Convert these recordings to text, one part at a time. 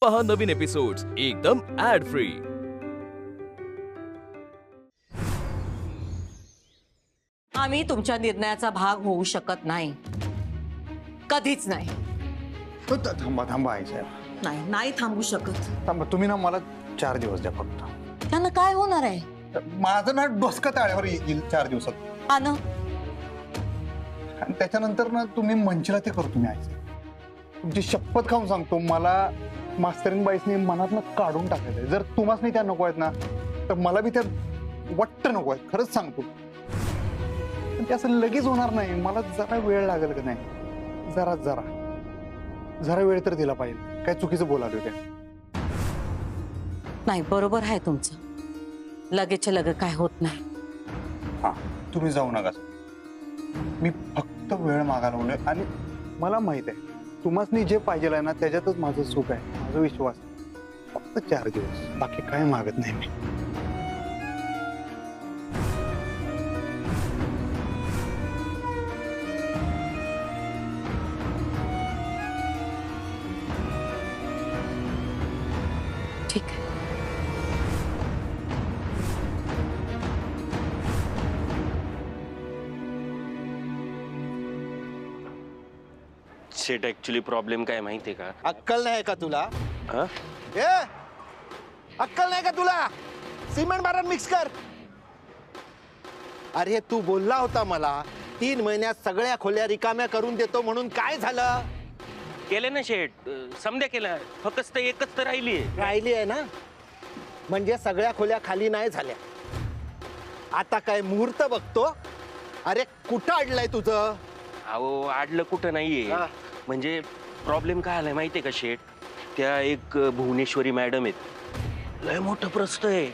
पहा नवीन एपिसोड्स एकदम add free. आम्ही तुमच्या निर्णयाचा भाग होऊ शकत नाही, कधीच नाही। थांबा थांबा आई साहेब, नाही नाही थांबू शकत। थांबा तुम्ही ना मला 4 दिवस द्या फक्त। त्यांना काय होणार आहे? माझं ना डोसकं ताळ्यावर येईल 4 दिवसात। हा ना, आणि त्याच्यानंतर ना तुम्ही म्हणशीला ते करतो मी आई साहेब। तुमची शपथ खाऊन सांगतो, मला मास्तरीन बाईसनी मनातनं काढून टाकायचंय। जर तुम्हाच नाही त्या नको आहेत ना, तर मला बी त्या वाटत नको आहेत, खरंच सांगतो। पण ते असं लगेच होणार नाही, मला जरा वेळ लागेल का नाही? जरा जरा जरा वेळ तर दिला पाहिजे। काय चुकीचं बोलालो काय? नाही बरोबर आहे तुमचं, लगेचच्या लगे काय होत नाही। हा तुम्ही जाऊ नका, मी फक्त वेळ मागायला लागलोय। आणि मला माहित आहे तुम्हासनी जे पाहिजे आहे ना, त्याच्यातच माझं सुख आहे, माझा विश्वास। फक्त 4 दिवस, बाकी काय मागत नाही मी। ठीक आहे। शेट ऍक्च्युली प्रॉब्लेम काय माहितीये का? अक्कल नाही का तुला? हा? ए अक्कल नाही का तुला? सिमेंट बारण मिक्स कर। अरे तू बोलला होता मला 3 महिन्यात सगळ्या खोल्या रिकाम्या करून देतो म्हणून, काय झालं? केले ना शेट, समध्या केला, फक्त एकच तर राहिली आहे ना, म्हणजे सगळ्या खोल्या खाली नाही झाल्या। आता काय मुहूर्त बघतो? अरे कुठं अडलंय तुझं? अहो आडलं कुठं नाहीये, हा. म्हणजे प्रॉब्लेम काय आलाय माहितीये का शेट? त्या एक भुवनेश्वरी मॅडम आहेत, लय मोठं प्रश्न आहे।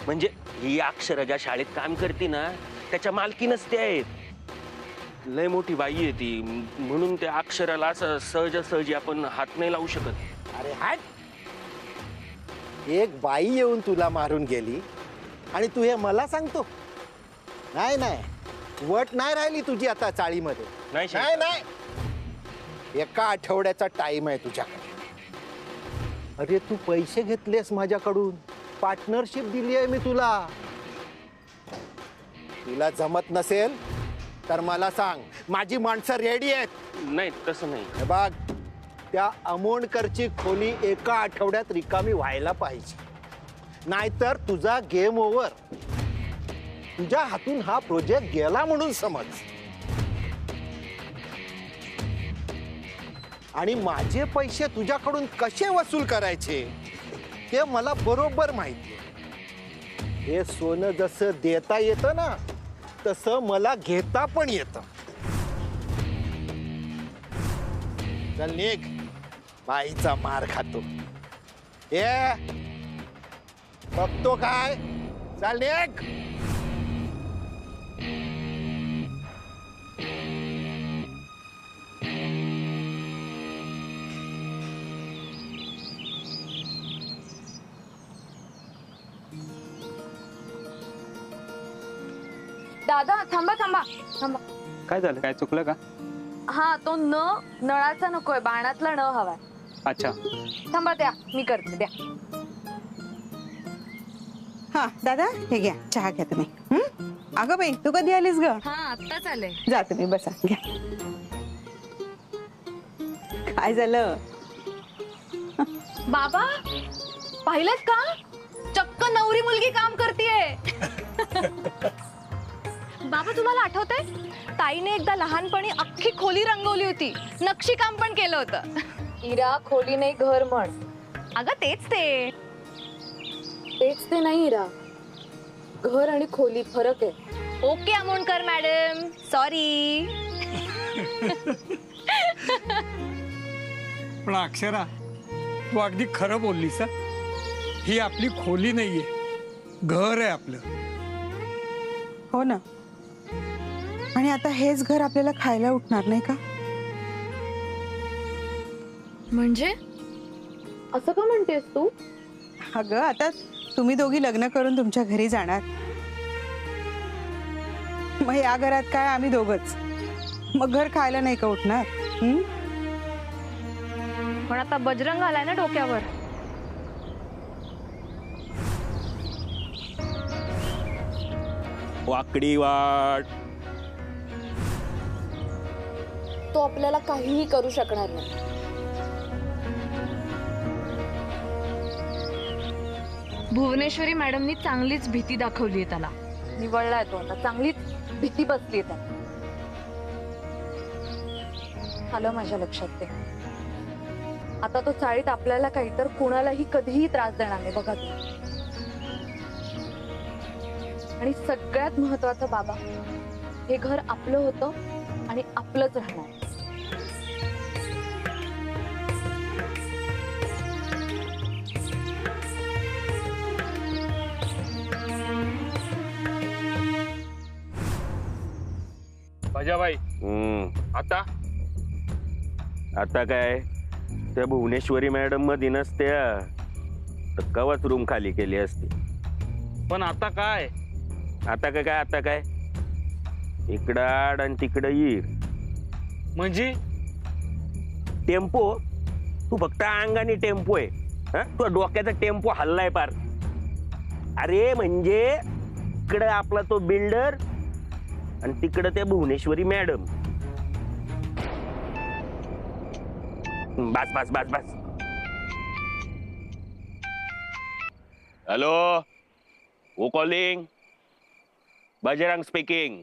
म्हणजे ही अक्षरा ज्या शाळेत काम करते ना, त्याच्या मालकीनच ते आहेत। लय मोठी बाई आहे ती, म्हणून त्या अक्षराला असं सहजासहजी आपण हात नाही लावू शकत। अरे हट, एक बाई येऊन तुला मारून गेली आणि तू हे मला सांगतो? नाही नाही, वट नाही राहिली तुझी आता चाळीमध्ये। नाही शेट. नाही नाही, एका आठवड्याचा टाइम आहे तुझ्याकडे। अरे तू पैसे घेतलेस माझ्याकडून, पार्टनरशिप दिली आहे मी तुला। तुला जमत नसेल तर मला सांग, माझी माणसं रेडी आहेत। नाही तसं नाही। हे बघ, त्या अमोणकरची खोली एका आठवड्यात रिकामी व्हायला पाहिजे, नाहीतर तुझा गेम ओव्हर। तुझ्या हातून हा प्रोजेक्ट गेला म्हणून समज। आणि माझे पैसे तुझ्याकडून कसे वसूल करायचे ते मला बरोबर माहिती आहे। हे सोनं जसं देता येतं ना, तसं मला घेता पण येतं। चल निघ, बाईचा मार खातो। ए बघतो काय? चल निघ। दादा थांबा थांबा थांबा। काय झालं? काय चुकलं का? हा तो नळाचा नकोय, बाणातला न हवाय। अच्छा थांबा, द्या मी करते, द्या। हा दादा, हे घ्या चहा घ्या तुम्ही। अगं बाई, तू कधी आलीस ग? हा आत्ताच आले। जा तुम्ही बसा, घ्या। काय झालं? बाबा पाहिलं का, चक्क नवरी मुलगी काम करतीये। बाबा तुम्हाला आठवतंय, ताईने एकदा लहानपणी अख्खी खोली रंगवली होती, नक्षीकाम पण केलं होतं। इरा खोली नाही घर म्हण। अगं तेच ते नाही इरा, घर आणि खोली फरक आहे। Okay Amonkar madam, sorry. पण अक्षरा, तू अगदी खरं बोललीस। ही आपली खोली नाहीये, घर आहे आपलं। हो ना, आणि आता हेच घर आपल्याला खायला उठणार नाही का? म्हणजे असं का म्हणतेस तू? अगं आता तुम्ही दोघी लग्न करून तुमच्या घरी जाणार, मग या घरात काय आम्ही दोघच, मग घर खायला नाही का उठणार? पण आता बजरंग आलाय ना डोक्यावर, वाकडी वाट. तो आपल्याला काहीही करू शकणार नाही. भुवनेश्वरी मॅडमनी चांगलीच भीती दाखवली आहे त्याला. निवळलाय तो आता, चांगलीच भीती बसली त्याला. आलं माझ्या लक्षात ते. आता तो चाळीत आपल्याला काही तर कुणालाही कधीही त्रास देणार नाही बघा तू. आणि सगळ्यात महत्वाचं बाबा, हे घर आपलं होतं आणि आपलंच राहणार. भाई आता आता काय त्या भुवनेश्वरी मॅडम मध्ये नसत्या तर कवाच रूम खाली केली असती. पण आता काय? आता काय इकडं आड आणि तिकडं येईल. म्हणजे टेम्पो, तू फक्त अंगाने टेम्पो आहे. तुझ्या डोक्याचा टेम्पो हल्लाय पार. अरे म्हणजे इकडं आपला तो बिल्डर आणि तिकडं त्या भुवनेश्वरी मॅडम. बस बस बस बस. हॅलो, हो कॉलिंग. बजरंग स्पीकिंग.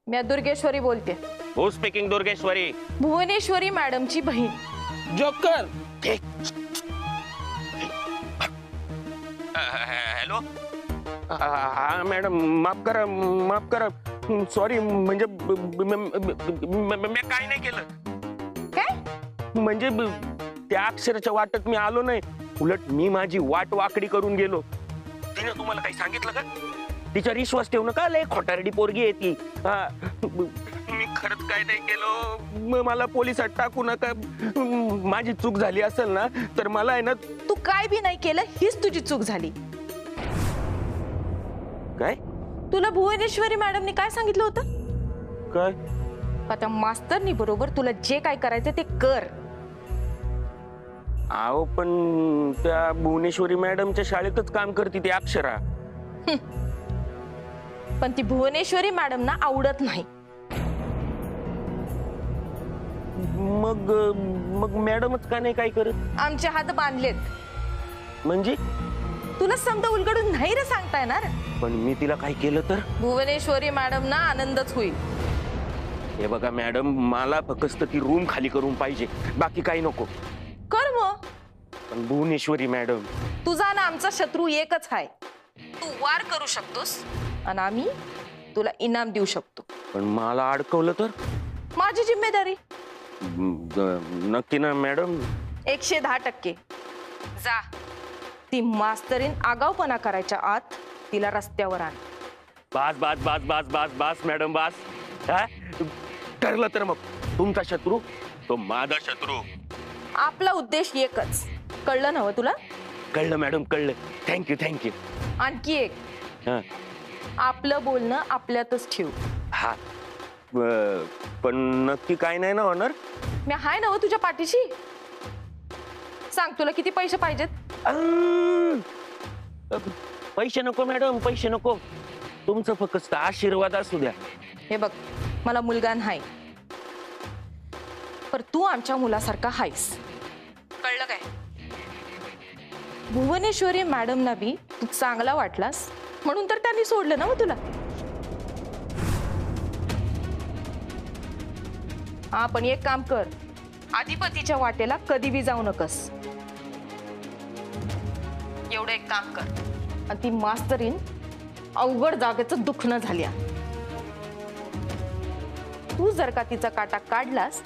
मी दुर्गेश्वरी बोलते. हो स्पीकिंग दुर्गेश्वरी. भुवनेश्वरी मॅडमची बहीण. जोकर. हॅलो. हा मॅडम, माफ करा. सॉरी, म्हणजे मी काय नाही केलं. काय? म्हणजे त्या अक्षराच्या वाटत मी आलो नाही. उलट मी माझी वाट वाकडी करून गेलो. तिने तुम्हाला काही सांगितलं का? तिचा विश्वास ठेवू नका, लय खोटारडी पोरगी आहे ती. मी खरंच काय नाही केलो. मला पोलिसात टाकू नका. माझी चूक झाली असेल ना तर मला आहे ना. तू काय बी नाही केलं, हीच तुझी चूक झाली. काय? तुला भुवनेश्वरी मॅडमने काय सांगितलं होतं? काय? आता मास्तरनी बरोबर तुला जे काय करायचं ते कर. अहो पण त्या भुवनेश्वरी मॅडमच्या शाळेतच काम करते ती अक्षरा. पण ती भुवनेश्वरी मॅडम ना आवडत नाही. मग मॅडमच का नाही काय करत? आमचे हात बांधलेत. म्हणजे तुला समजा उलगडून नाही रे सांगता येणार. पण मी तिला काय केलं तर? भुवनेश्वरी मॅडम ना आनंदच होईल. हे बघा मॅडम, मला फक्त ती रूम खाली करून पाहिजे, बाकी काही नको. कर मग. पण भुवनेश्वरी मॅडम, तुझा ना आमचा शत्रू एकच आहे. तू वार करू शकतोस आणि आम्ही तुला इनाम देऊ शकतो. पण मला अडकवलं तर? माझी जिम्मेदारी. नक्की ना मॅडम? 110%. जा, ती मास्तरीन आगाऊपणा करायच्या आत तिला रस्त्यावर आण. बास बास बास बास बास बास मॅडम बास. ठरलं तर मग तुमचा शत्रू तो माझा शत्रू. आपला उद्देश एकच. कळलं नव्ह तुला? कळलं मॅडम, कळलं. थँक्यू. आणखी एक, आपलं बोलणं आपल्यातच ठेव. हा, पण नक्की काय नाही ना होणार? मी हाय नव्ह तुझ्या पाठीशी. सांग, तुला किती पैसे पाहिजेत? पैसे नको मॅडम, पैसे नको. तुमचं फक्त आशीर्वाद असू द्या. हे बघ, मला मुलगा नाही, पर तू आमच्या मुलासारखा हायस. कळलं काय? भुवनेश्वरी मॅडमना बी तू चांगला वाटलास म्हणून तर त्यांनी सोडलं ना मग तुला. हा, पण एक काम कर, अधिपतीच्या वाटेला कधी बी जाऊ नकस. एवढं एक काम कर. आणि ती मास्तरीन अवघड जागेचं दुखणं झाल्या. तू जर का तिचा काटा काढलास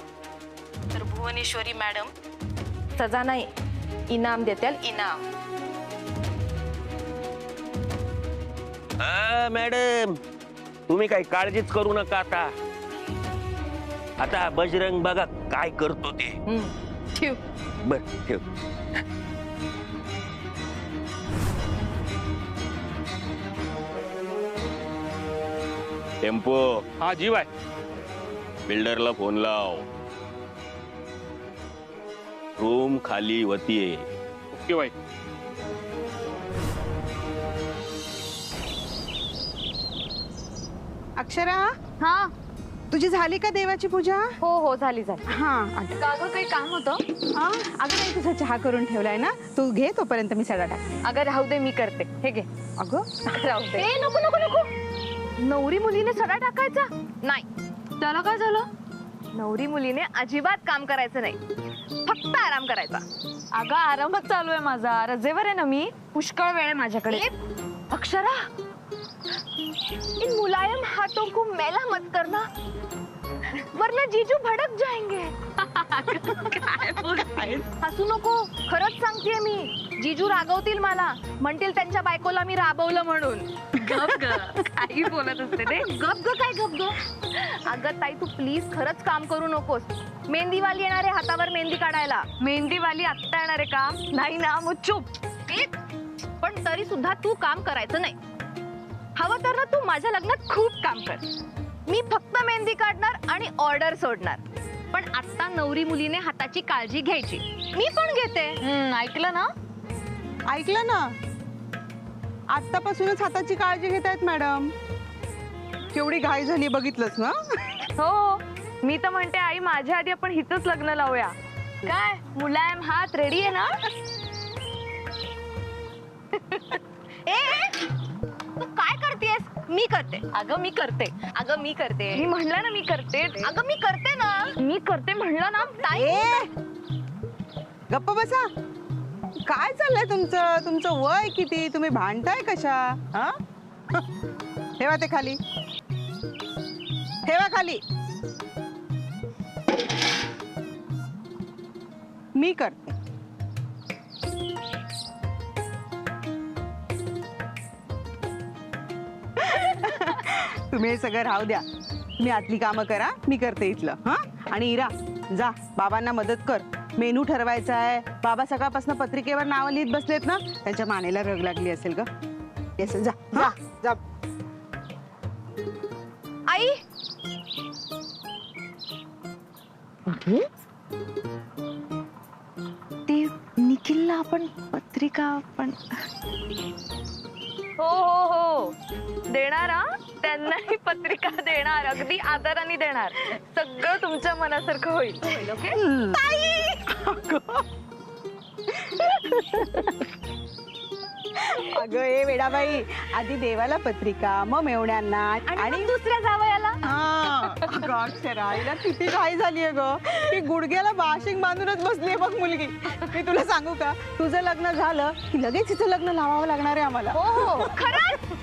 तर भुवनेश्वरी मॅडम सजा नाही, इनाम देत्याल, इनाम. मॅडम, तुम्ही काही काळजीच करू नका. आता बजरंग बघा काय करतो ते. ठेव. बर ठेव. टेम्पो. हा जी बाय. बिल्डरला फोन लाव. रूम खाली होतीये. ओके बाई. अक्षरा, हा तुझी झाली का देवाची पूजा? हो हो झाली झाली. हा का गं काही काम होतं? अगं नाही, तुझा चहा करून ठेवलाय ना, तू घे, तोपर्यंत मी सगळा टाक. अगं राहू दे, मी करते. हे घे. अगं राहू दे. ए नको नको नको, नवरी मुलीने सडा टाकायचा नाही. त्याला काय झालं? नवरी मुलीने अजिबात काम करायचं नाही, फक्त आराम करायचा. अगं आरामच चालू आहे माझा, रजेवर आहे ना मी, पुष्कळ वेळ आहे माझ्याकडे. अक्षरा, इन मुलायम हाथों को मैला मत करना, वरना जीजू भड़क जाएंगे. काय बोलतेस? हसू नको, खरंच सांगतेय मी. जीजू रागवतील मला, म्हणतील त्यांच्या बायकोला मी राबवलं म्हणून. गप ग, काही बोलत असते ते. गप ग, काय गप ग? अगं ताई, तू प्लीज खरंच काम करू नकोस. मेहंदीवाली येणार आहे हातावर मेहंदी काढायला. मेहंदीवाली आत्ता येणार आहे का? नाही ना, मग चुप. पण तरी सुद्धा तू काम करायचं नाही. हवं तर ना तू माझ्या लग्नात खूप काम कर. मी फक्त मेहंदी काढणार आणि ऑर्डर सोडणार. पण आता नवरी मुलीने हाताची काळजी घ्यायची. मी पण घेते. ऐकलं ना? ऐकलं ना, आतापासूनच हाताची काळजी घेत आहेत मॅडम. केवढी घाई झाली बघितलंस ना? हो, मी तर म्हणते आई, माझ्या आधी आपण हिचंच लग्न लावूया. काय मुलायम हात रेडी आहे ना? तू काय करतेस? मी करते. अगं मी करते. अगं मी करते. मी म्हणलं ना मी करते. अगं मी करते ना. मी करते म्हणलं ना ताई. गप्प बसा. काय चाललंय तुमचं? तुमचं वय किती? तुम्ही भांडताय कशा? हा? ठेवा ते खाली, ठेवा खाली. मी करते. तुम्ही हे सगळं राहू द्या, मी आतली कामं करा, मी करते इथलं. हा, आणि इरा, जा बाबांना मदत कर. मेनू ठरवायचा आहे. बाबा सकाळपासून पत्रिकेवर नावं लिहित बसलेत ना, त्यांच्या मानेला रग लागली असेल ग. येस, जा जा जा. आई, ती निखिलला आपण पत्रिका पण. हो हो हो, देणार. त्यांनाही पत्रिका देणार, अगदी आदराने देणार. सगळं तुमच्या मनासारखं होईल. ओके? अगं ए वेडाबाई, आधी देवाला पत्रिका, मग मेवण्यांना आणि दुसऱ्या जावयाला. अगं अक्षरा, हिला किती घाई झालीये ग. की गुडघ्याला बाशिंग बांधूनच बसलीये बघ मुलगी. मी तुला सांगू का, तुझं लग्न झालं की लगेच तिचं लग्न लावावं लागणार आहे आम्हाला. हो हो, खरंच.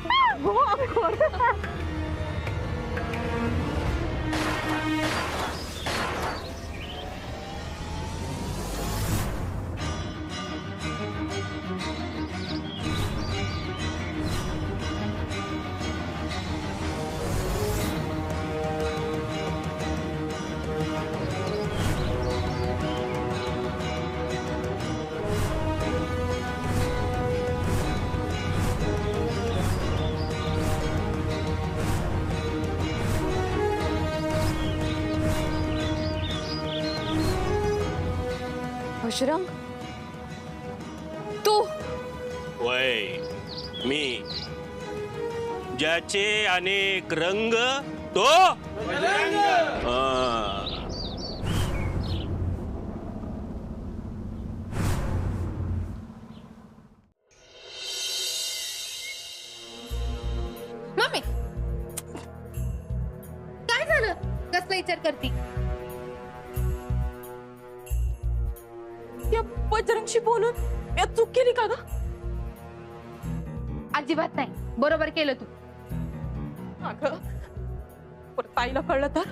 बजरंग, तू? वय मी, ज्याचे अनेक रंग तो मम्मी, काय झालं? कसला विचार करती? या बजरंगशी बोलून या चूक केली का ग? अजिबात नाही, बरोबर केलं तू. अगं, पण ताईला कळलं तर?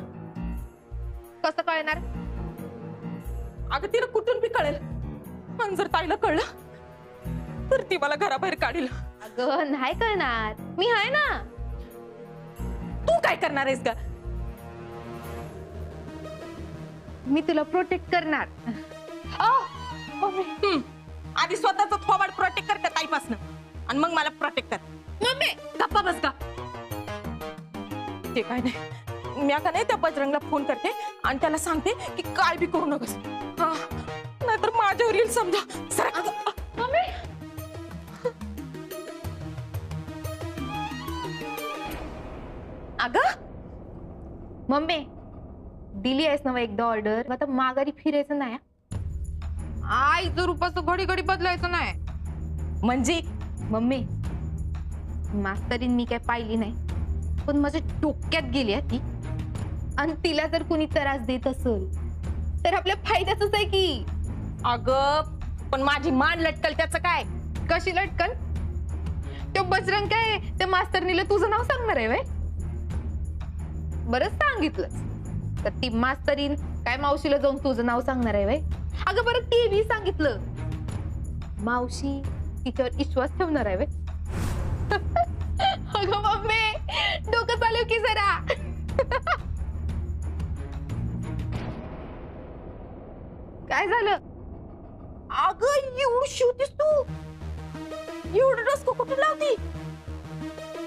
कसं कळणार? अगं तिला कुठून बी कळेल. पण जर ताईला कळलं तर ती मला घराबाहेर काढील. अगं नाही कळणार, मी आहे ना. तू काय करणार आहेस का? मी तुला प्रोटेक्ट करणार. आधी स्वतःच थोबाड प्रोटेक्ट करते ताईपासून, आणि मग मला प्रोटेक्ट कर. मम्मी गप्पा बस का. ते काय नाही, मी आता नाही त्या बजरंगला फोन करते आणि त्याला सांगते की काय बी करू नकोस. नाहीतर माझ्यावर येईल समजा. मम्मी, अगं मम्मी दिली आहेस ना एकदा ऑर्डर, आता माघारी फिरायचं नाही. आईचं रूपाचं घडी घडी बदलायचं नाही. म्हणजे मम्मी मास्तरीन मी काय पाहिली नाही, पण माझ्या डोक्यात गेली आहे ती. आणि तिला जर कुणी त्रास देत असेल तर आपल्या फायद्याच आहे की. अगं पण माझी मान लटकल त्याचं काय? कशी लटकल? तो बजरंग काय त्या मास्तरनीला तुझं नाव सांगणार आहे वय? बरंच सांगितलंस तर ती मास्तरीन काय मावशीला जाऊन तुझं नाव सांगणार आहे वय? अगं बरं ते बी सांगितलं, मावशी तिच्यावर विश्वास ठेवणार आहे वय? अगं मम्मी डोकं चालव की जरा. काय झालं? अगं एवढी होतीस तू, एवढं डोसकं कुठून लावती?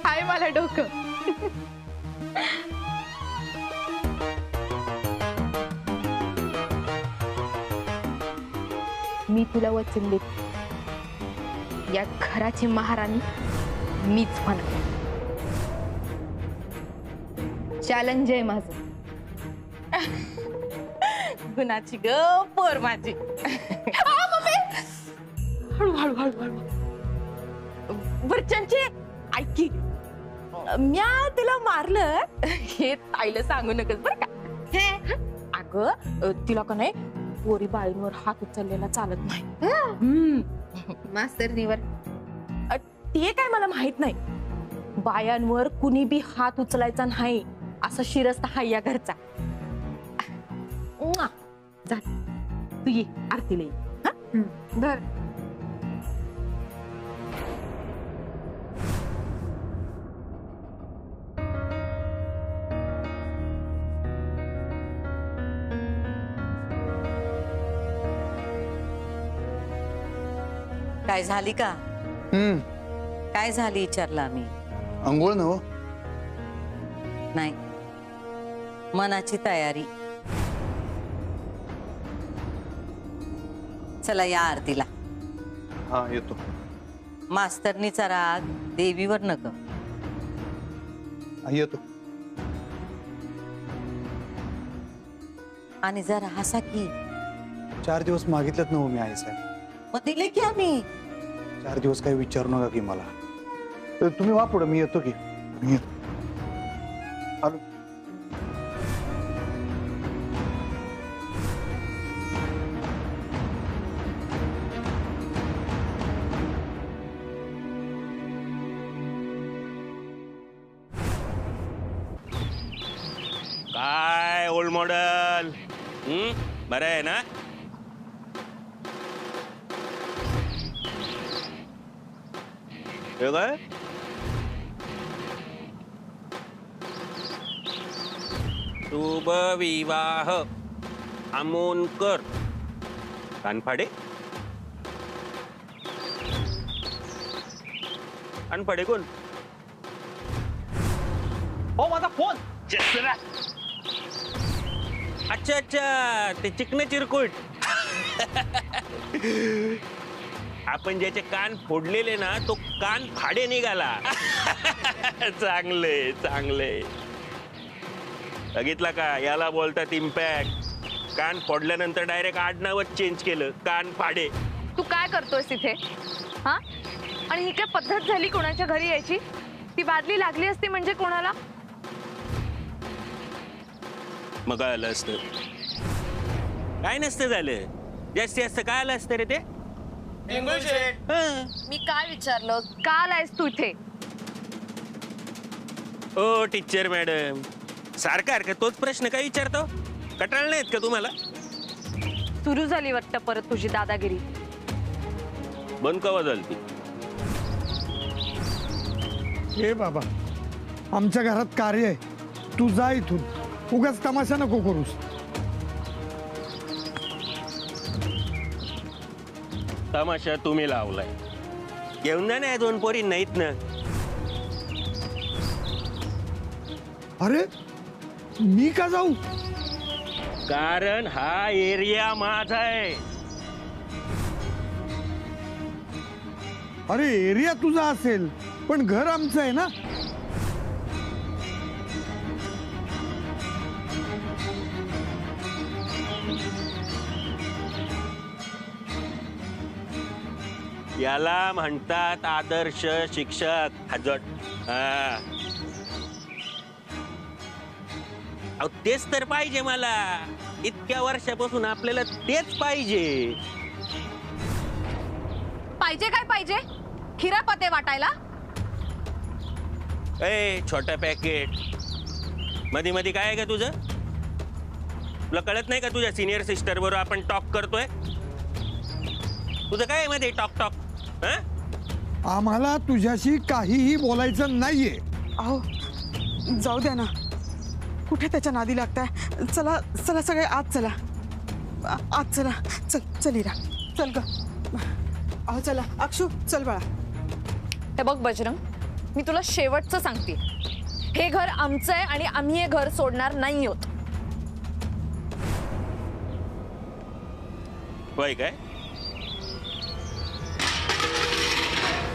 हाय मला डोकं. मी तुला वचन देते, या घराची महाराणी मीच म्हणा. चॅलेंज आहे माझं. गुणाची ग पोर माझी. हळू हळू हळू हळू. वरच्यांचे ऐकी, म्या तिला मारलं हे ताईला सांगू नकस बर का. अगं तिला का नाही पोरी बाळींवर हात उचललेला चालत नाही. मास्तरनीवर ते काय मला माहित नाही. बायांवर कुणी बी हात उचलायचा नाही असं शिरस्ता हाय या घरचा. जा तू ये आरतीला ये. धर. काय झाली का? काय झाली विचारला मी. अंघोळ नव नाही, मनाची तयारी. चला या आरतीला. हा येतो. मास्तरनीचा राग देवीवर नक. येतो. आणि जरा हसा की. 4 दिवस मागितलेत नव मी आई साहेब. मग दिले की आम्ही. 4 दिवस काही विचारू नका की मला. तर तुम्ही वा पुढे, मी येतो की. मी येतो. आलो. काय ओल्ड मॉडेल? बरं आहे ना? हे काय? शुभ विवाह आमोणकर कानफाडे. कानफाडे कोण? हो माझा फोन. अच्छा अच्छा, ते चिकन चिरकुट. आपण ज्याचे कान फोडलेले ना तो कान फाडे निघाला. चांगले चांगले. बघितला का, याला बोलतात इम्पॅक्ट. कान फोडल्यानंतर डायरेक्ट आडनावच चेंज केलं, कान फाडे. तू काय करतोयस इथे? हा, आणि ही काय पद्धत झाली कोणाच्या घरी यायची? ती बादली लागली असती म्हणजे कोणाला? मग काय आलं असतं? काय नसतं झालं. जास्ती असतं काय आलं असतं रे ते? मी काय विचारलं, का आलायस तू इथे? ओ टीचर मॅडम, सारखा तोच प्रश्न काय विचारतो? कटाळ नाहीत का तुम्हाला? सुरू झाली वाटतं परत तुझी दादागिरी. बंद कवा झालती? हे बाबा, आमच्या घरात कार्य आहे, तू जा इथून. उगाच तमाशा नको करूस. तमाशा तुम्ही लावलाय. घेऊन जा ना 2 पोरी नाहीत ना. अरे मी का जाऊ? कारण हा एरिया माझा आहे. अरे एरिया तुझा असेल पण घर आमचं आहे ना. याला म्हणतात आदर्श शिक्षक. हजट. हा. अहो तेच तर पाहिजे मला. इतक्या वर्षापासून आपल्याला तेच पाहिजे. पाहिजे काय पाहिजे? खिरापते वाटायला? ए छोटा पॅकेट. मध्ये मध्ये काय आहे का तुझं? तुला कळत नाही का तुझ्या सिनियर सिस्टर बरोबर आपण टॉक करतोय? तुझं काय मध्ये टॉक टॉक? आम्हाला तुझ्याशी काहीही बोलायचं नाहीये. अहो जाऊ द्या ना, कुठे त्याच्या नादी लागताय. चला चला सगळे आत चला, आत चला. चल चल इरा, चल ग. अहो चला अक्षू, चल बाळा. हे बघ बजरंग, मी तुला शेवटचं सांगते, हे घर आमचं आहे आणि आम्ही हे घर सोडणार नाही आहोत. होय काय?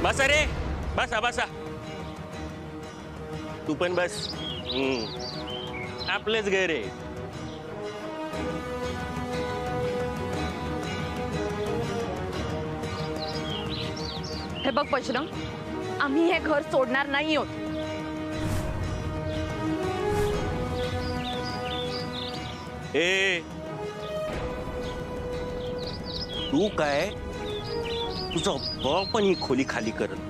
बसा रे, बसा बसा. तू पण बस. आपलंच घर आहे. हे बघ बजरंग, आम्ही हे घर सोडणार नाही आहोत. ए तू काय, तुझा बाप पण ही खोली खाली करत.